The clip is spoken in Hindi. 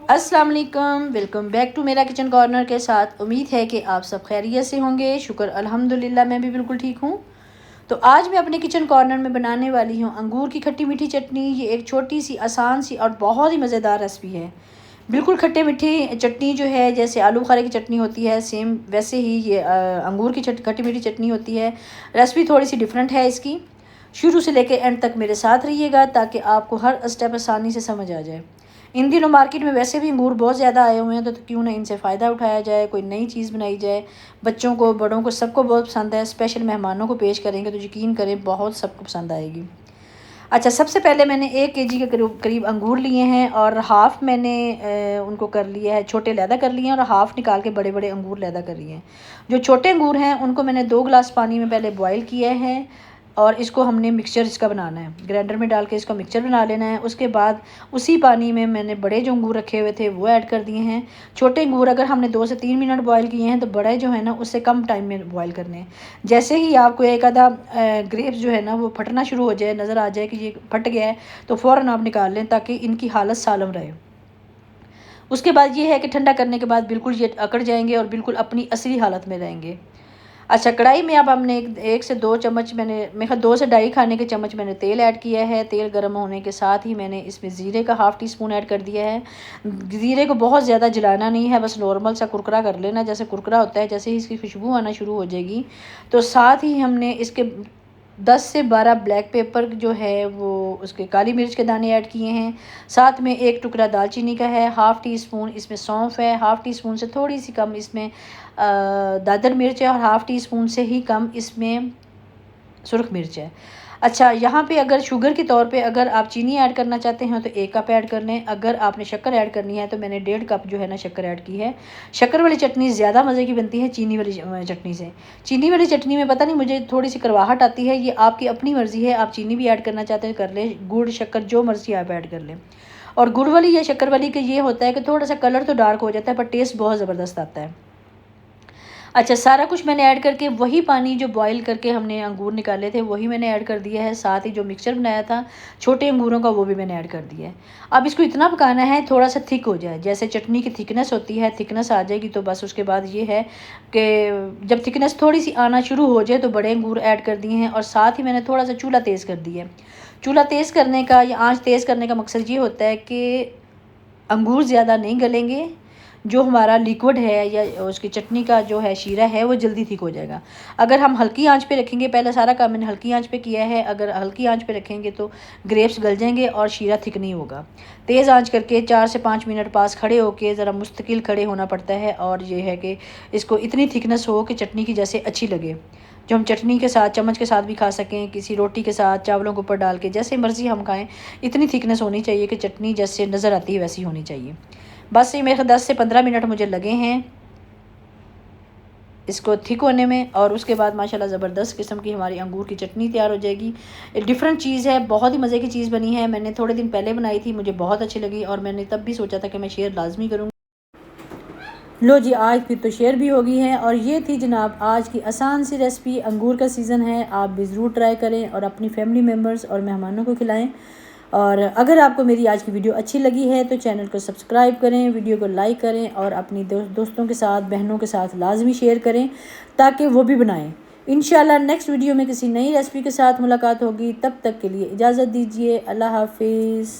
अस्सलाम वालेकुम, वेलकम बैक टू मेरा किचन कॉर्नर के साथ। उम्मीद है कि आप सब खैरियत से होंगे। शुक्र अल्हम्दुलिल्लाह मैं भी बिल्कुल ठीक हूँ। तो आज मैं अपने किचन कॉर्नर में बनाने वाली हूँ अंगूर की खट्टी मीठी चटनी। ये एक छोटी सी आसान सी और बहुत ही मज़ेदार रेसिपी है। बिल्कुल खट्टे मीठी चटनी जो है, जैसे आलू बुखारे की चटनी होती है सेम वैसे ही ये अंगूर की खट्टी मीठी चटनी होती है। रेसिपी थोड़ी सी डिफरेंट है इसकी। शुरू से लेकर एंड तक मेरे साथ रहिएगा ताकि आपको हर स्टेप आसानी से समझ आ जाए। इन दिनों मार्केट में वैसे भी अंगूर बहुत ज़्यादा आए हुए हैं, तो क्यों ना इनसे फ़ायदा उठाया जाए, कोई नई चीज़ बनाई जाए। बच्चों को, बड़ों को, सबको बहुत पसंद है। स्पेशल मेहमानों को पेश करेंगे तो यकीन करें बहुत सबको पसंद आएगी। अच्छा, सबसे पहले मैंने 1 केजी के करीब करीब अंगूर लिए हैं और हाफ़ मैंने उनको कर लिया है, छोटे लैदा कर लिए हैं और हाफ़ निकाल के बड़े बड़े अंगूर लैदा कर लिए हैं। जो छोटे अंगूर हैं उनको मैंने 2 गिलास पानी में पहले बॉयल किया है और इसको हमने मिक्सचर इसका बनाना है। ग्राइंडर में डाल के इसका मिक्सचर बना लेना है। उसके बाद उसी पानी में मैंने बड़े जो अंगूर रखे हुए थे वो ऐड कर दिए हैं। छोटे अंगूर अगर हमने 2 से 3 मिनट बॉयल किए हैं तो बड़े जो है ना उससे कम टाइम में बॉयल करने हैं। जैसे ही आपको एक आधा ग्रेप्स जो है ना वो फटना शुरू हो जाए, नज़र आ जाए कि ये फट गया है, तो फ़ौरन आप निकाल लें ताकि इनकी हालत सालम रहे। उसके बाद ये है कि ठंडा करने के बाद बिल्कुल ये अकड़ जाएंगे और बिल्कुल अपनी असली हालत में रहेंगे। अच्छा, कढ़ाई में अब हमने एक से 2 चम्मच, मेरे ख्याल 2 से ढाई खाने के चम्मच मैंने तेल ऐड किया है। तेल गर्म होने के साथ ही मैंने इसमें ज़ीरे का हाफ़ टी स्पून ऐड कर दिया है। ज़ीरे को बहुत ज़्यादा जलाना नहीं है, बस नॉर्मल सा कुरकुरा कर लेना। जैसे कुरकुरा होता है, जैसे ही इसकी खुशबू आना शुरू हो जाएगी तो साथ ही हमने इसके 10 से 12 ब्लैक पेपर जो है वो उसके काली मिर्च के दाने ऐड किए हैं। साथ में 1 टुकड़ा दालचीनी का है, हाफ़ टी स्पून इसमें सौंफ है, हाफ़ टी स्पून से थोड़ी सी कम इसमें दादर मिर्च है और हाफ़ टी स्पून से ही कम इसमें सुरख मिर्च है। अच्छा, यहाँ पे अगर शुगर के तौर पे अगर आप चीनी ऐड करना चाहते हैं तो 1 कप ऐड कर लें। अगर आपने शक्कर ऐड करनी है तो मैंने 1.5 कप जो है ना शक्कर ऐड की है। शक्कर वाली चटनी ज़्यादा मज़े की बनती है चीनी वाली चटनी से। चीनी वाली चटनी में पता नहीं मुझे थोड़ी सी कड़वाहट आती है। ये आपकी अपनी मर्ज़ी है, आप चीनी भी ऐड करना चाहते हैं कर लें, गुड़ शक्कर जो मर्ज़ी आप ऐड कर लें। और गुड़ वाली या शक्कर वाली का ये होता है कि थोड़ा सा कलर तो डार्क हो जाता है पर टेस्ट बहुत ज़बरदस्त आता है। अच्छा, सारा कुछ मैंने ऐड करके वही पानी जो बॉईल करके हमने अंगूर निकाले थे वही मैंने ऐड कर दिया है। साथ ही जो मिक्सचर बनाया था छोटे अंगूरों का वो भी मैंने ऐड कर दिया है। अब इसको इतना पकाना है थोड़ा सा थिक हो जाए, जैसे चटनी की थिकनेस होती है, थिकनेस आ जाएगी तो बस उसके बाद ये है कि जब थिकनेस थोड़ी सी आना शुरू हो जाए तो बड़े अंगूर ऐड कर दिए हैं। और साथ ही मैंने थोड़ा सा चूल्हा तेज़ कर दिया है। चूल्हा तेज़ करने का या आँच तेज़ करने का मकसद ये होता है कि अंगूर ज़्यादा नहीं गलेंगे, जो हमारा लिक्विड है या उसकी चटनी का जो है शीरा है वो जल्दी थिक हो जाएगा। अगर हम हल्की आंच पे रखेंगे, पहले सारा काम मैंने हल्की आंच पे किया है, अगर हल्की आंच पे रखेंगे तो ग्रेप्स गल जाएंगे और शीरा थिक नहीं होगा। तेज़ आंच करके 4 से 5 मिनट पास खड़े होके ज़रा मुस्तकिल खड़े होना पड़ता है और ये है कि इसको इतनी थिकनेस हो कि चटनी की जैसे अच्छी लगे, जो हम चटनी के साथ चम्मच के साथ भी खा सकें, किसी रोटी के साथ, चावलों के ऊपर डाल के, जैसे मर्ज़ी हम खाएं। इतनी थिकनेस होनी चाहिए कि चटनी जैसे नज़र आती है वैसी होनी चाहिए। बस ये मेरे 10 से 15 मिनट मुझे लगे हैं इसको थिक होने में और उसके बाद माशाल्लाह ज़बरदस्त किस्म की हमारी अंगूर की चटनी तैयार हो जाएगी। एक डिफरेंट चीज़ है, बहुत ही मज़े की चीज़ बनी है। मैंने थोड़े दिन पहले बनाई थी, मुझे बहुत अच्छी लगी और मैंने तब भी सोचा था कि मैं शेयर लाजमी करूँगी। लो जी, आज फिर तो शेयर भी हो गई है। और ये थी जनाब आज की आसान सी रेसिपी। अंगूर का सीज़न है, आप भी ज़रूर ट्राई करें और अपनी फैमिली मेम्बर्स और मेहमानों को खिलाएं। और अगर आपको मेरी आज की वीडियो अच्छी लगी है तो चैनल को सब्सक्राइब करें, वीडियो को लाइक करें और अपनी दोस्तों के साथ, बहनों के साथ लाजमी शेयर करें ताकि वो भी बनाएं। इंशाल्लाह नेक्स्ट वीडियो में किसी नई रेसिपी के साथ मुलाकात होगी। तब तक के लिए इजाज़त दीजिए। अल्लाह हाफिज़।